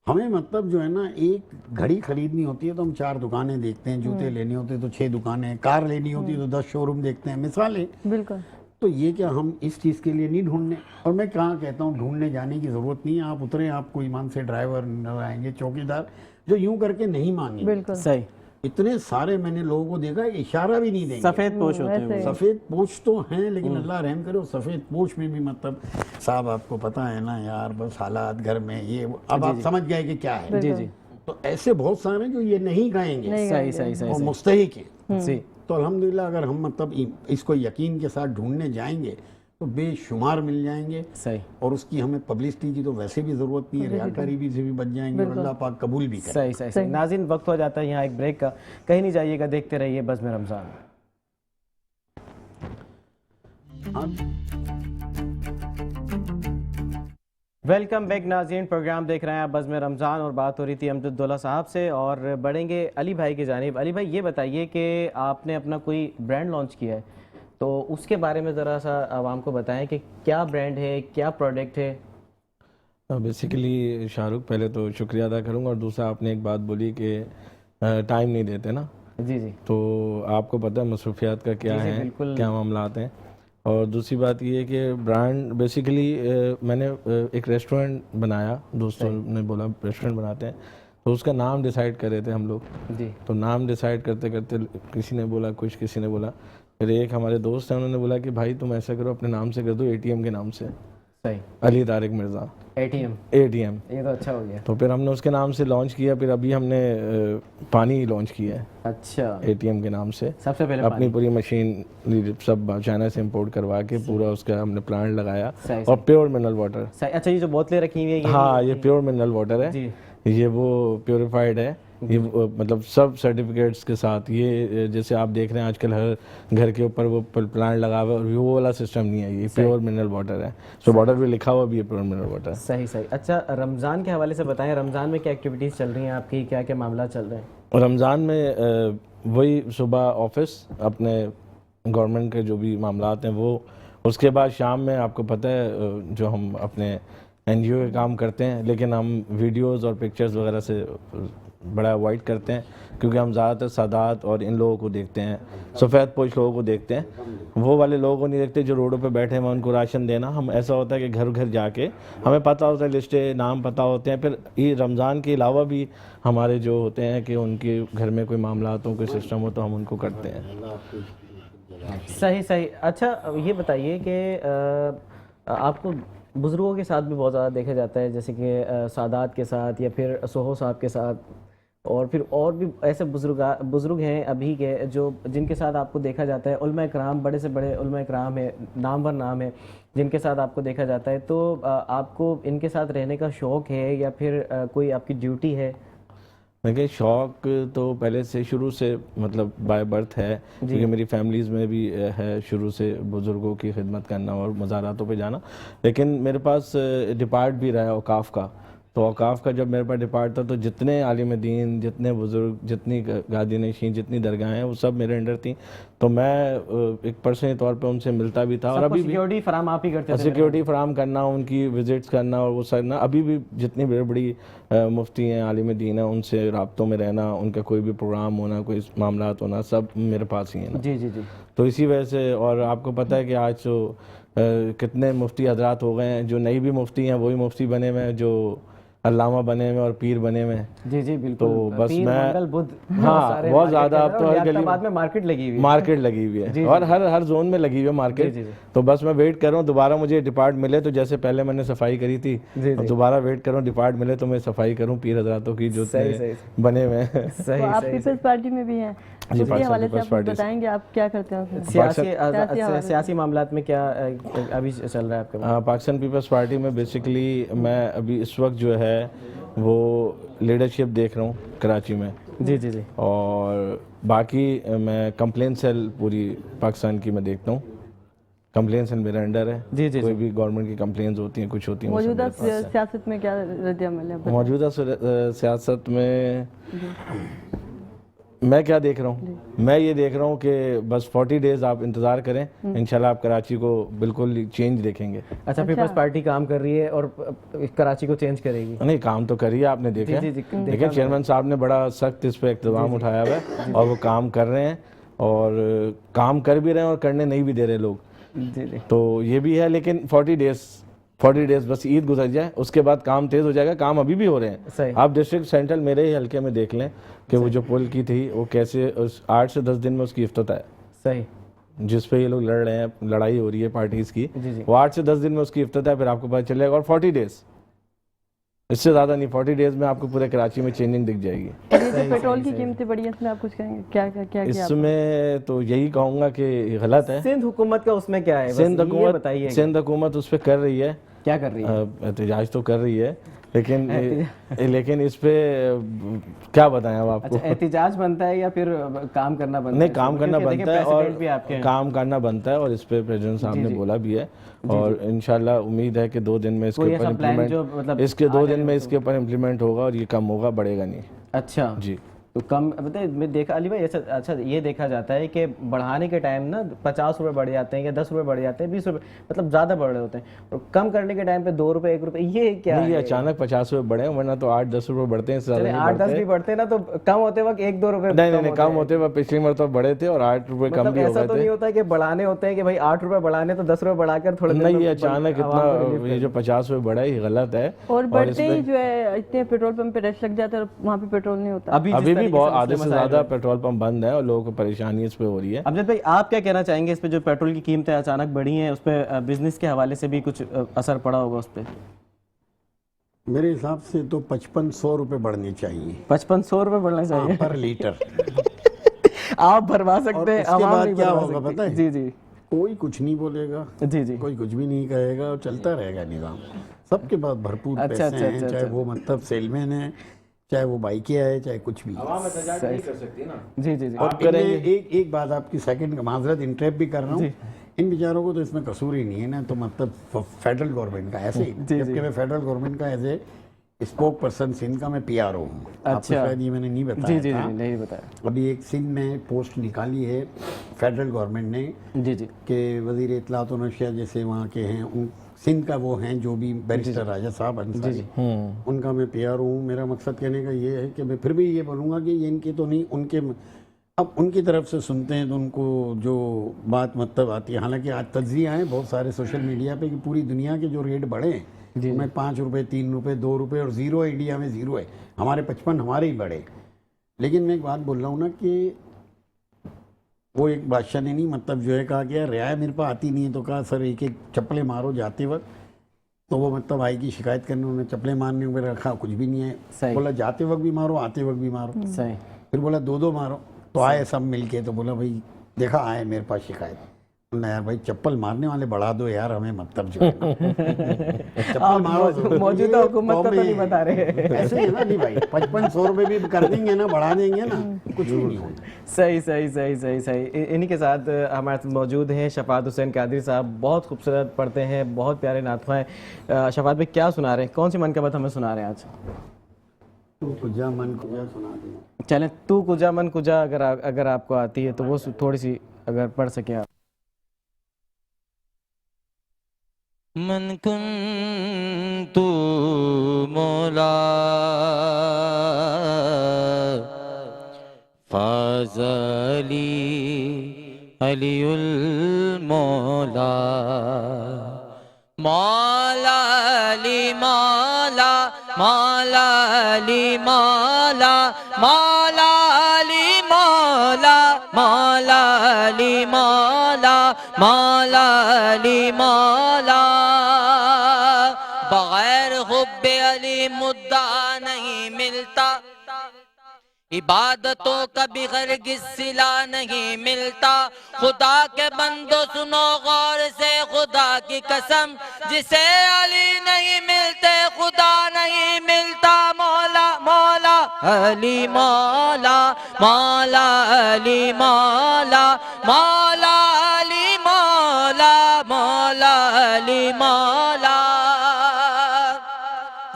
हमें मतलब जो है ना, एक घड़ी खरीदनी होती है तो हम 4 दुकानें देखते हैं, जूते लेने होते हैं तो 6 दुकानें, कार लेनी होती है तो 10 शोरूम देखते हैं, मिसाल है। बिल्कुल। तो ये क्या हम इस चीज़ के लिए नहीं ढूंढने, और मैं कहाँ कहता हूँ ढूंढने जाने की ज़रूरत नहीं है। आप उतरे, आपको ईमान से ड्राइवर नजर आएंगे, चौकीदार जो यूं करके नहीं मांगे। बिल्कुल सही। इतने सारे मैंने लोगों को देखा, इशारा भी नहीं देंगे। सफेद पोश होते हैं वैसे वो। सफ़ेद पोश तो हैं, लेकिन अल्लाह रहम करे, सफ़ेद पोश में भी मतलब साहब आपको पता है ना यार, बस हालात घर में ये वो, अब आप समझ गए कि क्या है। जी जी, तो ऐसे बहुत सारे हैं जो ये नहीं गाएंगे सही सही सही और सही। मुस्तहिक है। जी तो अल्हम्दुलिल्लाह अगर हम मतलब इसको यकीन के साथ ढूंढने जाएंगे तो बेशुमार मिल जाएंगे। सही और उसकी हमें पब्लिसिटी की तो वैसे भी ज़रूरत नहीं है, रियाकारी भी से भी बच जाएंगे और अल्लाह पाक कबूल भी करे। सही सही सही। नाज़रीन, वक्त हो जाता है यहाँ एक ब्रेक का, कहीं नहीं जाइएगा, देखते रहिए बज़्म रमज़ान। वेलकम बैक नाज़रीन, प्रोग्राम देख रहे हैं आप बज़्म रमज़ान और बात हो रही थी अमजदुल्ला साहब से, और बढ़ेंगे अली भाई की जानिब। अली भाई, ये बताइए कि आपने अपना कोई ब्रांड लॉन्च किया है, तो उसके बारे में ज़रा सा आवाम को बताएं कि क्या ब्रांड है, क्या प्रोडक्ट है। बेसिकली शाहरुख, पहले तो शुक्रिया अदा करूंगा, और दूसरा आपने एक बात बोली कि टाइम नहीं देते ना, जी जी, तो आपको पता है मसरूफियात का क्या जी जी, है, बिल्कुल। क्या मामलात हैं। और दूसरी बात ये है कि ब्रांड बेसिकली मैंने एक रेस्टोरेंट बनाया, दोस्तों ने बोला रेस्टोरेंट बनाते हैं, तो उसका नाम डिसाइड कर रहे थे हम लोग। जी तो नाम डिसाइड करते करते किसी ने बोला कुछ, किसी ने बोला, फिर एक हमारे दोस्त हैं, उन्होंने बोला कि भाई तुम ऐसा करो, अपने नाम से कर दो, एटीएम के नाम से, सही। Ali Tariq Mirza ATM, ATM. ये तो अच्छा हो गया। तो फिर हमने उसके नाम से लॉन्च किया, फिर अभी हमने पानी लॉन्च किया है अच्छा, एटीएम के नाम से। सबसे पहले अपनी पूरी मशीन सब चाइना से इंपोर्ट करवा के पूरा उसका हमने प्लांट लगाया, सही और प्योर मिनरल वाटर। सही। अच्छा, ये जो बोतलें रखी हुई है ये हाँ, ये प्योर मिनरल वाटर है जी, ये वो प्योरीफाइड है, ये मतलब सब सर्टिफिकेट्स के साथ। ये जैसे आप देख रहे हैं आजकल हर घर के ऊपर वो प्लांट लगा हुआ है, और वो वाला सिस्टम नहीं है, ये प्योर मिनरल वाटर है। सो वाटर भी लिखा हुआ भी है प्योर मिनरल वाटर। सही सही। अच्छा, रमज़ान के हवाले से बताएं, रमज़ान में क्या एक्टिविटीज़ चल रही हैं आपकी, क्या क्या मामला चल रहे हैं? रमज़ान में वही सुबह ऑफिस, अपने गवर्नमेंट के जो भी मामलात हैं वो, उसके बाद शाम में आपको पता है जो हम अपने एनजीओ के काम करते हैं, लेकिन हम वीडियोस और पिक्चर्स वगैरह से बड़ा अवॉइड करते हैं, क्योंकि हम ज़्यादातर सादात और इन लोगों को देखते हैं, सफ़ेद पोश लोगों को देखते हैं, वो वाले लोगों को नहीं देखते जो रोडों पे बैठे हैं, उनको राशन देना। हम ऐसा होता है कि घर घर जाके हमें पता होता है, लिस्टें नाम पता होते हैं। फिर ये रमज़ान के अलावा भी हमारे जो होते हैं कि उनके घर में कोई मामलात हो, कोई सिस्टम हो, तो हम उनको करते हैं। सही सही। अच्छा, ये बताइए कि आपको बुज़ुर्गों के साथ भी बहुत ज़्यादा देखा जाता है, जैसे कि सादात के साथ या फिर सोहो साहब के साथ, और फिर और भी ऐसे बुज़ुर्ग हैं अभी के जो जिनके साथ आपको देखा जाता है। उलमा इकराम, बड़े से बड़े उलमा इकराम है, नामवर नाम है, जिनके साथ आपको देखा जाता है। तो आपको इनके साथ रहने का शौक़ है या फिर कोई आपकी ड्यूटी है? देखिए, शौक़ तो पहले से शुरू से मतलब बाय बर्थ है, क्योंकि मेरी फैमिलीज़ में भी है शुरू से बुज़ुर्गों की खिदमत करना और मज़ारातों पे जाना। लेकिन मेरे पास डिपार्ट भी रहा है औकाफ़ का, तो औकाफ़ का जब मेरे पास डिपार्ट था तो जितने आलिम दीन, जितने बुज़ुर्ग, जितनी गादी नशीं, जितनी दरगाहें हैं, वो सब मेरे अंडर थी। तो मैं एक पर्सनली तौर पे उनसे मिलता भी था, और अभी भी सिक्योरिटी फराम आप ही करते थे? सिक्योरिटी फराम करना, उनकी विज़िट्स करना और वो करना। अभी भी जितनी बड़ी बड़ी मुफ्ती हैं, आलिम दीन हैं, उनसे राब्तों में रहना, उनका कोई भी प्रोग्राम होना, कोई मामलात होना, सब मेरे पास ही है ना। जी जी जी। तो इसी वजह से, और आपको पता है कि आज तो कितने मुफ्ती हजरात हो गए हैं, जो नई भी मुफ्ती हैं वही मुफ्ती बने हुए हैं, जो अल्लामा बने हुए और पीर बने हुए हैं। जी जी बिल्कुल। तो बस पीर, मैं मंगल, बुध, हाँ, बहुत ज़्यादा अब तो हर गली में मार्केट लगी हुई है। मार्केट लगी हुई है, और हर जोन में लगी हुई है मार्केट। जी, जी। तो बस मैं वेट कर रहा हूँ दोबारा मुझे डिपार्ट मिले, तो जैसे पहले मैंने सफाई करी थी, तो दोबारा वेट कर रहा हूँ डिपार्ट मिले तो मैं सफाई करूँ पीर हजरातों की जो बने हुए हैं। सही आप सही। पीपल्स पार्टी में भी हैं, जी, उसके हवाले से पीपल्स आप पार्टी से। बताएंगे आप क्या करते हैं उसमें? सियासी मामलात में क्या अभी चल रहा है आपके? पाकिस्तान पीपल्स पार्टी में बेसिकली मैं अभी इस वक्त जो है वो लीडरशिप देख रहा हूँ कराची में। जी जी जी। और बाकी मैं कंप्लेन सेल पूरी पाकिस्तान की मैं देखता हूँ, कंप्लेन सेल मेरे अंडर है। जी जी। कोई भी गवर्नमेंट की कंप्लेन्स होती हैं, कुछ होती हैं, मौजूदा सियासत में क्या रद्द-ए-अमल है? मौजूदा सियासत में मैं क्या देख रहा हूँ, मैं ये देख रहा हूँ कि बस 40 डेज आप इंतज़ार करें, इंशाल्लाह आप कराची को बिल्कुल चेंज देखेंगे। अच्छा, पीपल्स पार्टी काम कर रही है और कराची को चेंज करेगी। नहीं, काम तो करिए, आपने देखा जी, जी, है। देखिए चेयरमैन साहब ने बड़ा सख्त इस पर इक़्तिदाम उठाया हुआ है और वो काम कर रहे हैं, और काम कर भी रहे हैं और करने नहीं भी दे रहे लोग। जी जी तो ये भी है, लेकिन 40 डेज बस ईद गुजर जाए, उसके बाद काम तेज़ हो जाएगा। काम अभी भी हो रहे हैं। सही। आप डिस्ट्रिक्ट सेंट्रल मेरे ही हल्के में देख लें कि वो जो पुल की थी वो कैसे 8 से 10 दिन में उसकी इफ्तिताह है, सही। जिस पे ये लोग लड़ रहे हैं, लड़ाई हो रही है पार्टीज की, जी जी वो 8 से 10 दिन में उसकी इफ्तिताह है, फिर आपको पता चलेगा। और 40 डेज, इससे ज़्यादा नहीं, 40 डेज में आपको पूरे कराची में चेंजिंग दिख जाएगी। ये जो पेट्रोल की कीमतें बढ़ी हैं, इसमें आप कुछ कहेंगे? क्या क्या क्या किया आपने? इसमें तो यही कहूँगा कि ये गलत है। सिंध हुकूमत का उसमें क्या है, बस सिंध ये हुकूमत बताइए। सिंध हुकूमत उस पर कर रही है, क्या कर रही है? एहतजाज तो कर रही है, लेकिन इस पे क्या बताएं अब आपको। अच्छा, एहतिजाज बनता है या फिर काम करना बनता है? नहीं, काम करना क्योंकि बनता है, देखिए, और प्रेसिडेंट भी आपके हैं। काम करना बनता है, और इस पे प्रेसिडेंट साहब ने बोला भी है, और इंशाल्लाह उम्मीद है कि 2 दिन में इसके कोई ऊपर ऐसा प्लान जो मतलब इम्प्लीमेंट, इसके 2 दिन में इसके ऊपर इम्प्लीमेंट होगा, और ये कम होगा, बढ़ेगा नहीं। अच्छा जी। तो कम बताइए, मैं देखा अली भाई ऐसा, अच्छा ये देखा जाता है कि बढ़ाने के टाइम ना 50 रुपये बढ़ जाते हैं या 10 रुपये बढ़ जाते हैं, 20 रुपये, मतलब ज़्यादा बढ़ रहे होते हैं, और कम करने के टाइम पे 2 रुपये 1 रुपये, ये क्या नहीं, ये है? अचानक 50 रुपये बढ़े हैं, वरना तो 8-10 रुपये बढ़ते हैं, इससे ज़्यादा नहीं 8-10 बढ़ते। भी बढ़ते हैं ना, तो कम होते वक्त 1-2 रुपये नहीं, कम होते हुए पिछली मरतबा बढ़े थे, और 8 रुपये कम मतलब भी हो ऐसा गए तो थे। नहीं होता है कि बढ़ाने होते हैं कि भाई 8 रुपये बढ़ाने तो 10 रुपये बढ़ाकर थोड़े दिन नहीं, में ये अचानक आवाम को इतना, ये जो 50 रुपये बढ़ा है, ये गलत है। और बढ़ते इसमें ही जो है इतने पेट्रोल पंप पे रश लग जाता है और वहाँ पे पेट्रोल नहीं होता। अभी अभी भी बहुत मसले आधे से मसाइल ज़्यादा हैं। पेट्रोल पंप बंद है, और लोगों को परेशानी इस पे हो रही है। अमजद भाई, आप क्या कहना चाहेंगे इस पे, जो पेट्रोल की कीमतें अचानक बढ़ी हैं, उस पर बिजनेस के हवाले से भी कुछ असर पड़ा होगा उस पर? मेरे हिसाब से तो 5500 रुपये बढ़ने चाहिए 5500 रुपये बढ़ना चाहिए पर लीटर। आप भरवा सकते और हैं, उसके आवाम बाद नहीं क्या भरवा होगा सकती। पता है? जी जी कोई कुछ नहीं बोलेगा, जी जी कोई कुछ भी नहीं कहेगा, और चलता रहेगा निज़ाम। सबके पास भरपूर अच्छा, पैसे अच्छा, हैं, अच्छा, चाहे अच्छा। वो मतलब सेलमैन है, चाहे वो बाइकिया है, चाहे कुछ भी। नहीं कर सकती ना। जी जी जी आप करेंगे। एक बात आपकी सेकंड का माजरत इंटरप्ट भी कर रहा हूँ, इन बेचारों को तो इसमें कसूर ही नहीं है ना, तो मतलब फेडरल गवर्नमेंट का ऐसे ही, जबकि मैं फेडरल गवर्नमेंट का as a spokesperson Sindh का मैं पीआरओ हूँ। आपको अच्छा। शायद ये मैंने नहीं जी बताया जी था। जी नहीं बताया। अभी एक सिंध में पोस्ट निकाली है फेडरल गवर्नमेंट ने जी जी कि वज़ीर इत्तलात व नशरियात जैसे वहाँ के हैं, उन सिंध का वो हैं जो भी बैरिस्टर राजा साहब अंसारी, उनका मैं पीआरओ हूँ। मेरा मकसद कहने का ये है कि मैं फिर भी ये बोलूँगा कि ये इनके तो नहीं, उनके अब उनकी तरफ से सुनते हैं तो उनको जो बात मतलब आती है। हालांकि आज तज्जिया हैं बहुत सारे सोशल मीडिया पे कि पूरी दुनिया के जो रेट बढ़े हैं उनमें 5 रुपये 3 रुपये 2 रुपये और ज़ीरो है, इंडिया में ज़ीरो है, हमारे 55 हमारे ही बढ़े। लेकिन मैं एक बात बोल रहा हूँ ना कि वो एक बादशाह ने नहीं मतलब जो है कहा कि यार रियाया मेरे पास आती नहीं है, तो कहा सर एक एक चप्पलें मारो जाते वक्त, तो वो मतलब भाई की शिकायत करने उन्होंने चप्पलें मारने में रखा, कुछ भी नहीं है। बोला जाते वक्त भी मारो आते वक्त भी मारो, सही। फिर बोला 2-2 मारो, तो आए सब मिलके, तो बोला भाई देखा आए मेरे पास शिकायत, बोला यार भाई चप्पल मारने वाले बढ़ा दो यार, हमें मतलब जो है ना। चप्पल मारो तो मौजूदा हुकूमत का तो नहीं बता रहे। ऐसे है ना नहीं भाई, 5500 रुपये भी कर देंगे ना, बढ़ा देंगे ना, कुछ भी नहीं होगा। सही सही सही सही सही। इन्हीं के साथ हमारे साथ मौजूद हैं शफात हुसैन कादरी साहब, बहुत खूबसूरत पढ़ते हैं, बहुत प्यारे नातख़्वा हैं। शफात भाई क्या सुना रहे हैं, कौन सी मनक़बत हमें सुना रहे हैं आज? तू कुजा मन कुजा सुना देना। चलें, तू कुजा मन कुजा अगर आपको आती है तो वो थोड़ी सी अगर पढ़ सके आप। मन कुन्तु मौला फाज़ली अलीउल मौला मौला अली मौला मौला अली मौला मौला अली मौला मौला अली मौला मौला अली मौला बगैर हुब्बे अली मुद्दा नहीं मिलता, इबादतों का भी हरगिज़ सिला नहीं मिलता। खुदा के बंदो सुनो गौर से खुदा की कसम, जिसे अली नहीं मिलते खुदा नहीं मिलता। मौला मौला अली मौला मौला अली मौला मौला अली मौला मौला अली मौला।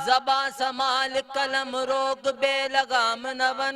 ज़बां संभाल कलम रोक बेलगाम न बन,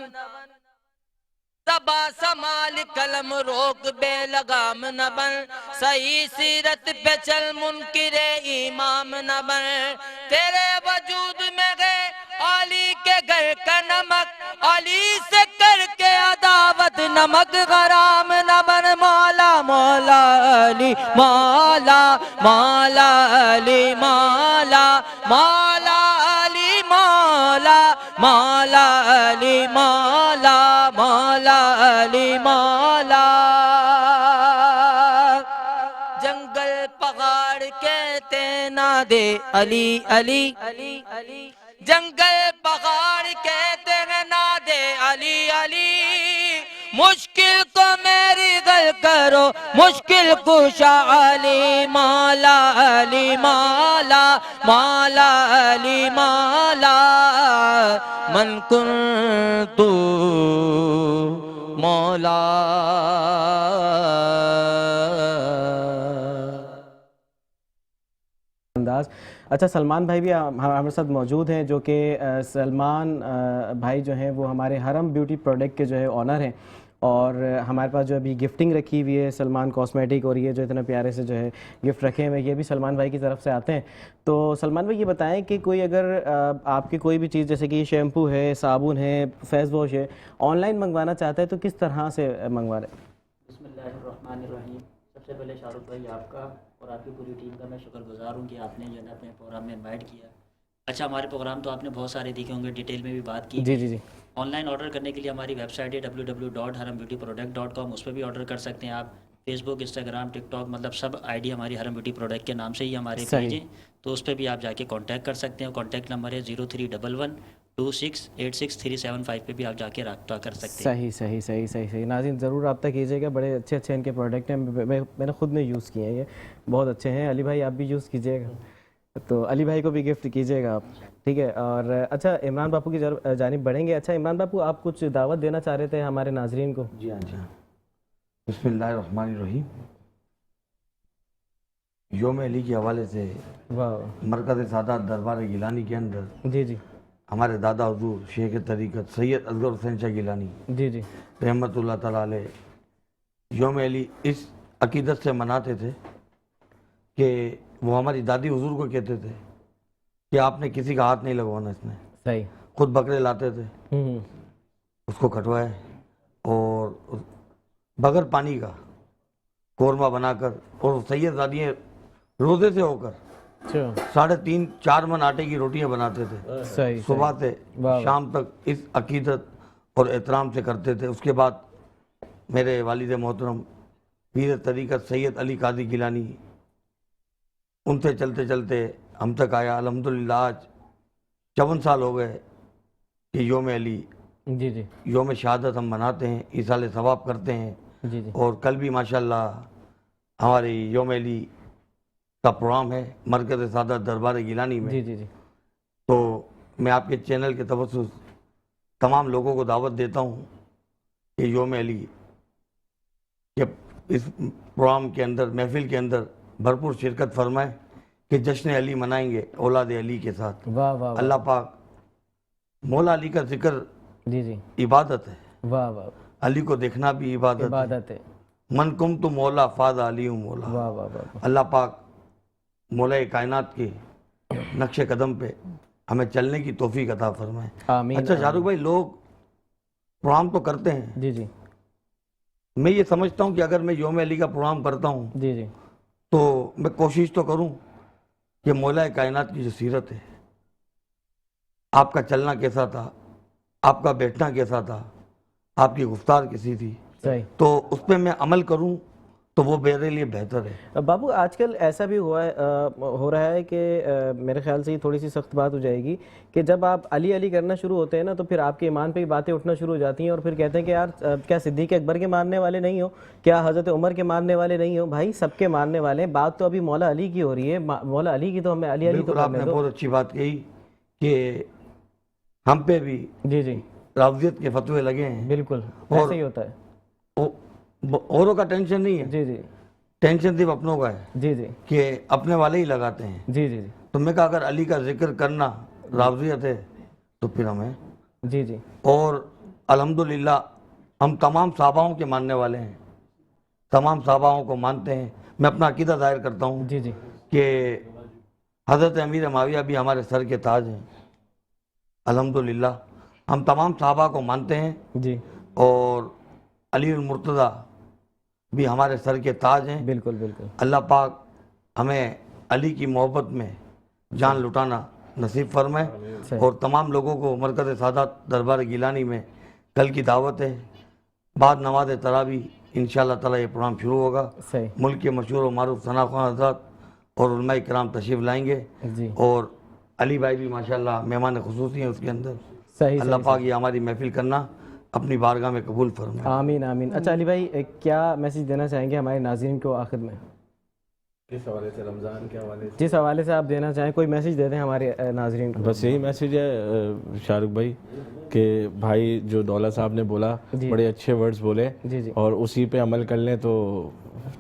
सबा संभाल कलम रोक बेलगाम न बन, सही सीरत पे चल मुनकिरे इमाम न बन। तेरे वजूद में गए अली के घर का नमक, अली से करके अदावत नमक गराम न बन। मौला मौला अली मौला, मौला अली मौला, मौला अली मौला, मौला अली मौला, मौला अली मौला। जंगल पहाड़ कहते ना दे अली अली अली अली, जंगल पहाड़ कहते हैं ना दे अली अली। मुश्किल को मेरी गल करो मुश्किल कुशा अली मौला, अली मौला, मौला अली मौला। मन कुन्तु मौला। अंदाज। अच्छा, सलमान भाई भी हमारे साथ मौजूद हैं, जो कि सलमान भाई जो हैं वो हमारे हरम ब्यूटी प्रोडक्ट के जो है ऑनर हैं, और हमारे पास जो अभी गिफ्टिंग रखी हुई है सलमान कॉस्मेटिक, और ये जो इतने प्यारे से जो है गिफ्ट रखे हुए हैं ये भी सलमान भाई की तरफ से आते हैं। तो सलमान भाई ये बताएं कि कोई अगर आपकी कोई भी चीज़ जैसे कि शैम्पू है, साबुन है, फेस वॉश है, ऑनलाइन मंगवाना चाहता है तो किस तरह से मंगवा रहे हैं? बिस्मिल्लाहिर्रहमानिर्रहीम। सबसे पहले शाहरुख भाई आपका और आपकी पूरी टीम का मैं शुक्रगुजार हूँ कि आपने जो है अपने प्रोग्राम में इनवाइट किया। अच्छा, हमारे प्रोग्राम तो आपने बहुत सारे देखे होंगे, डिटेल में भी बात की। जी जी जी। ऑनलाइन ऑर्डर करने के लिए हमारी वेबसाइट है www.harambeautyproduct.com, उस पर भी ऑर्डर कर सकते हैं आप। फेसबुक, इंस्टाग्राम, टिकटॉक, मतलब सब आईडी हमारी हरम ब्यूटी प्रोडक्ट के नाम से ही हमारे पेज हैं, तो उस पर भी आप जाके कांटेक्ट कर सकते हैं। कॉन्टैक्ट नंबर है 0311268637 पे भी आप जाके रब्ता कर सकते हैं। सही सही सही सही सही। नाज़रीन ज़रूर रब्ता कीजिएगा, बड़े अच्छे अच्छे इनके प्रोडक्ट हैं, मैंने खुद में यूज़ किए हैं, ये बहुत अच्छे हैं। अली भाई आप भी यूज़ कीजिएगा, तो अली भाई को भी गिफ्ट कीजिएगा आप, ठीक है। और अच्छा, इमरान बापू की जानिब बढ़ेंगे। अच्छा इमरान बापू, आप कुछ दावत देना चाह रहे थे हमारे नाजरीन को? जी हाँ जी हाँ। बिस्मिल्लाहिर्रहमानिर्रहीम। योम अली के हवाले से वाह। मरकज़ सादात दरबार गिलानी के अंदर जी जी हमारे दादा हुजूर शेख तरीक़त सैयद असगर हुसैन शाह गिलानी जी जी रहमतुल्लाह तआला अलैह योम अली इस अकीदत से मनाते थे कि वो हमारी दादी हुजूर को कहते थे कि आपने किसी का हाथ नहीं लगवाना इसमें। सही। खुद बकरे लाते थे, उसको कटवाए और बगैर पानी का कोरमा बनाकर, और सैयदजादियाँ रोज़े से होकर 3.5-4 मन आटे की रोटियां बनाते थे। सही। सुबह से शाम तक इस अकीदत और एहतराम से करते थे। उसके बाद मेरे वालिद मोहतरम पीर तरीक़त सैयद अली कादी गिलानी, उनसे चलते चलते हम तक आया। अल्हम्दुलिल्लाह आज 54 साल हो गए कि योम अली जी जी योम शहादत हम मनाते हैं, ईसाले सवाब करते हैं। जी जी। और कल भी माशाल्लाह हमारी योम अली का प्रोग्राम है मरकज़ सादात दरबार गिलानी में। जी जी जी। तो मैं आपके चैनल के तवस्सुस तमाम लोगों को दावत देता हूँ कि योम अली के इस प्रोग्राम के अंदर, महफिल के अंदर भरपूर शिरकत फरमाएं कि जश्न अली मनाएंगे औलाद अली के साथ। वाह वाह। अल्लाह पाक, मौला अली का जिक्र जी जी इबादत है, वाह वाह। अली को देखना भी इबादत है। मन कुम तो मौला फाद अली मौला। वाह वाह वाह। अल्लाह पाक मौला कायनात के नक्शे कदम पे हमें चलने की तौफीक अता फरमाए। आमीन। अच्छा शाहरुख भाई, लोग प्रोग्राम तो करते हैं, जी जी। मैं ये समझता हूँ कि अगर मैं योम अली का प्रोग्राम करता हूँ जी जी तो मैं कोशिश तो करूँ कि मौला कायनात की जो सीरत है, आपका चलना कैसा था, आपका बैठना कैसा था, आपकी गुफ्तार कैसी थी, सही, तो उस पर मैं अमल करूँ तो वो मेरे लिए बेहतर है। बाबू आजकल ऐसा भी हो रहा है कि मेरे ख्याल से ये थोड़ी सी सख्त बात हो जाएगी कि जब आप अली अली करना शुरू होते हैं ना, तो फिर आपके ईमान पे भी बातें उठना शुरू हो जाती हैं, और फिर कहते हैं कि यार क्या सिद्दीक अकबर के मानने वाले नहीं हो, क्या हज़रत उमर के मानने वाले नहीं हो? भाई सबके मानने वाले हैं। बात तो अभी मौला अली की हो रही है, मौला अली की तो हमें अली अली तो आपने बहुत अच्छी बात कही कि हम पे भी जी जी रावजियत के फतवे लगे हैं। बिल्कुल ऐसे ही होता है। औरों का टेंशन नहीं है, जी जी, टेंशन सिर्फ अपनों का है जी जी कि अपने वाले ही लगाते हैं। जी जी जी। तो मैं कहा अगर अली का जिक्र करना रावजियत है तो फिर हमें, जी जी, और अल्हम्दुलिल्लाह हम तमाम सहाबाओं के मानने वाले हैं, तमाम सहाबाओं को मानते हैं। मैं अपना अकीदा जाहिर करता हूँ जी जी कि हज़रत अमीर माविया भी हमारे सर के ताज हैं, अल्हम्दुलिल्लाह। हम तमाम सहाबा को मानते हैं जी, और अली मुर्तज़ा भी हमारे सर के ताज हैं। बिल्कुल बिल्कुल। अल्लाह पाक हमें अली की मोहब्बत में जान लुटाना नसीब फरमाए। सही। और तमाम लोगों को मरकज़ सादात दरबार गिलानी में कल की दावत है, बाद नमाज तरावी इंशाअल्लाह ताला ये प्रोग्राम शुरू होगा। सही मुल्क के मशहूर और मारूफ सना खान हज़रात और उलमाए किराम तशरीफ़ लाएंगे, जी, और अली भाई भी माशाअल्लाह मेहमान खुसूसी हैं उसके अंदर। सही अल्लाह सही, पाक ये हमारी महफिल करना अपनी बारगाह में कबूल फरमाए। आमीन आमीन। अच्छा अली भाई, क्या मैसेज देना चाहेंगे हमारे नाज़रीन को आखिर में? किस हवाले से, रमज़ान के हवाले से? जिस हवाले से आप देना चाहें, कोई मैसेज दे दें हमारे नाज़रीन को। बस यही मैसेज है शाहरुख भाई कि भाई जो दौला साहब ने बोला, जी। बड़े अच्छे वर्ड्स बोले, जी जी, और उसी पे अमल कर लें तो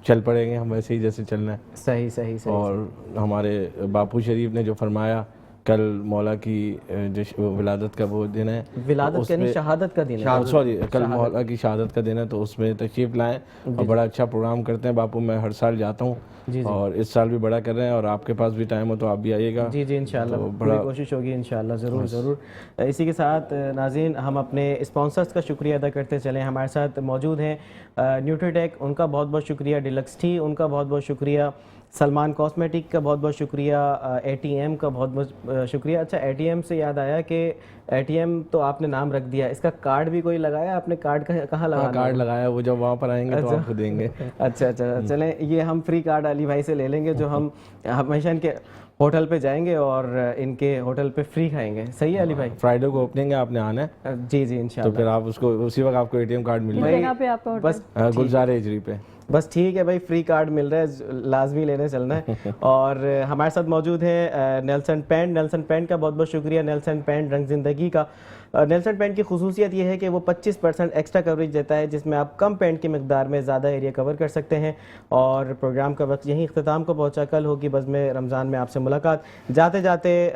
चल पड़ेंगे हम वैसे ही जैसे चलना है। सही सही सही। और हमारे बापू शरीफ ने जो फरमाया, कल मौला की जो विलादत का वो दिन है, विलादत तो यानी उसमें- शहादत का दिन है। सॉरी, कल मौला की शहादत का दिन है, तो उसमें तशरीफ़ लाएं और बड़ा अच्छा प्रोग्राम करते हैं बापू। मैं हर साल जाता हूँ जी जी और इस साल भी बड़ा कर रहे हैं, और आपके पास भी टाइम हो तो आप भी आइएगा। जी जी, इंशाल्लाह तो पूरी बड़ा- कोशिश होगी इंशाल्लाह, ज़रूर ज़रूर। इसी के साथ नाज़रीन, हम अपने स्पॉन्सर्स का शुक्रिया अदा करते चलें। हमारे साथ मौजूद हैं न्यूट्रीटेक, उनका बहुत बहुत शुक्रिया। डिलक्स टी, उनका बहुत बहुत शुक्रिया। सलमान कॉस्मेटिक का बहुत बहुत शुक्रिया। ATM का बहुत बहुत शुक्रिया। अच्छा, ATM से याद आया कि ATM तो आपने नाम रख दिया, इसका कार्ड भी कोई लगाया आपने? कार्ड कहाँ लगाना? कार्ड लगाया, वो जब वहाँ पर आएंगे तो अच्छा। आपको देंगे। अच्छा अच्छा, चलें ये हम फ्री कार्ड अली भाई से ले लेंगे, जो हम हमेशा इनके होटल पे जाएंगे और इनके होटल पे फ्री खाएंगे। सही है अली भाई? फ्राइडे को ओपनिंग है, आपने आना है, जी जी तो इंशाल्लाह। फिर आप उसको उसी वक्त आपको ATM कार्ड मिल किस जाएगा। जगह पे आपका होटल? बस गुलजार एजरी पे। बस ठीक है भाई, फ्री कार्ड मिल रहा है, लाजमी लेने चलना है। और हमारे साथ मौजूद है नेल्सन पेंट। नेल्सन पेंट का बहुत बहुत शुक्रिया। नेल्सन पेंट रंग ज़िंदगी का। नेल्सन पेंट की खुसूसियत ये है कि वो 25% एक्स्ट्रा कवरेज देता है, जिसमें आप कम पेंट की मकदार में ज़्यादा एरिया कवर कर सकते हैं। और प्रोग्राम का वक्त यहीं इख्तिताम को पहुँचा। कल होगी बज़ में रमज़ान में आपसे मुलाकात। जाते जाते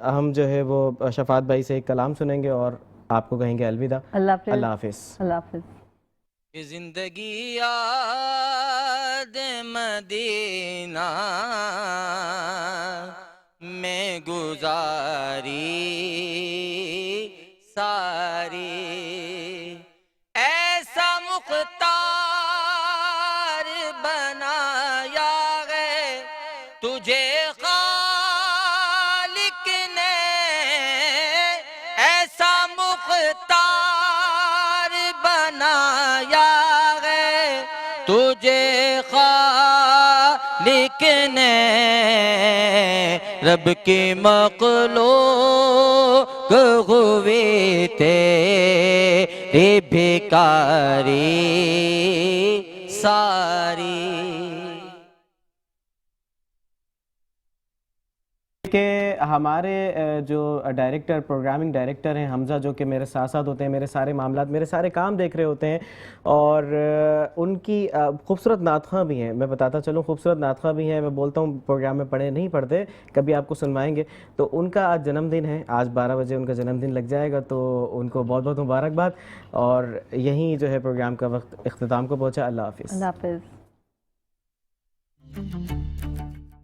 हम जो है वो शफात भाई से एक कलाम सुनेंगे और आपको कहेंगे अलविदा। अल्लाह हाफ़िज़। अल्लाह हाफिज़। अल्लाह हाफ़िज़। कि जिंदगी याद मदीना में गुजारी सारी, ऐसा मुख्तार बनाया है तुझे खालिक ने, ऐसा मुख्तार बनाया है तुझे खालिक ने, रब की मखलूक हुई तेरी भिखारी सारी। कि हमारे जो डायरेक्टर, प्रोग्रामिंग डायरेक्टर हैं हमज़ा, जो कि मेरे साथ साथ होते हैं, मेरे सारे मामलात, मेरे सारे काम देख रहे होते हैं, और उनकी खूबसूरत नातख़्वां भी हैं। मैं बताता चलूँ, खूबसूरत नातख़्वां भी हैं। मैं बोलता हूँ प्रोग्राम में पढ़े नहीं पढ़ते, कभी आपको सुनवाएंगे। तो उनका आज जन्मदिन है, आज 12 बजे उनका जन्मदिन लग जाएगा, तो उनको बहुत बहुत मुबारकबाद। और यहीं जो है प्रोग्राम का वक्त इख्तिताम को पहुँचा। अल्लाह हाफिज़। अल्लाह हाफ़िज़।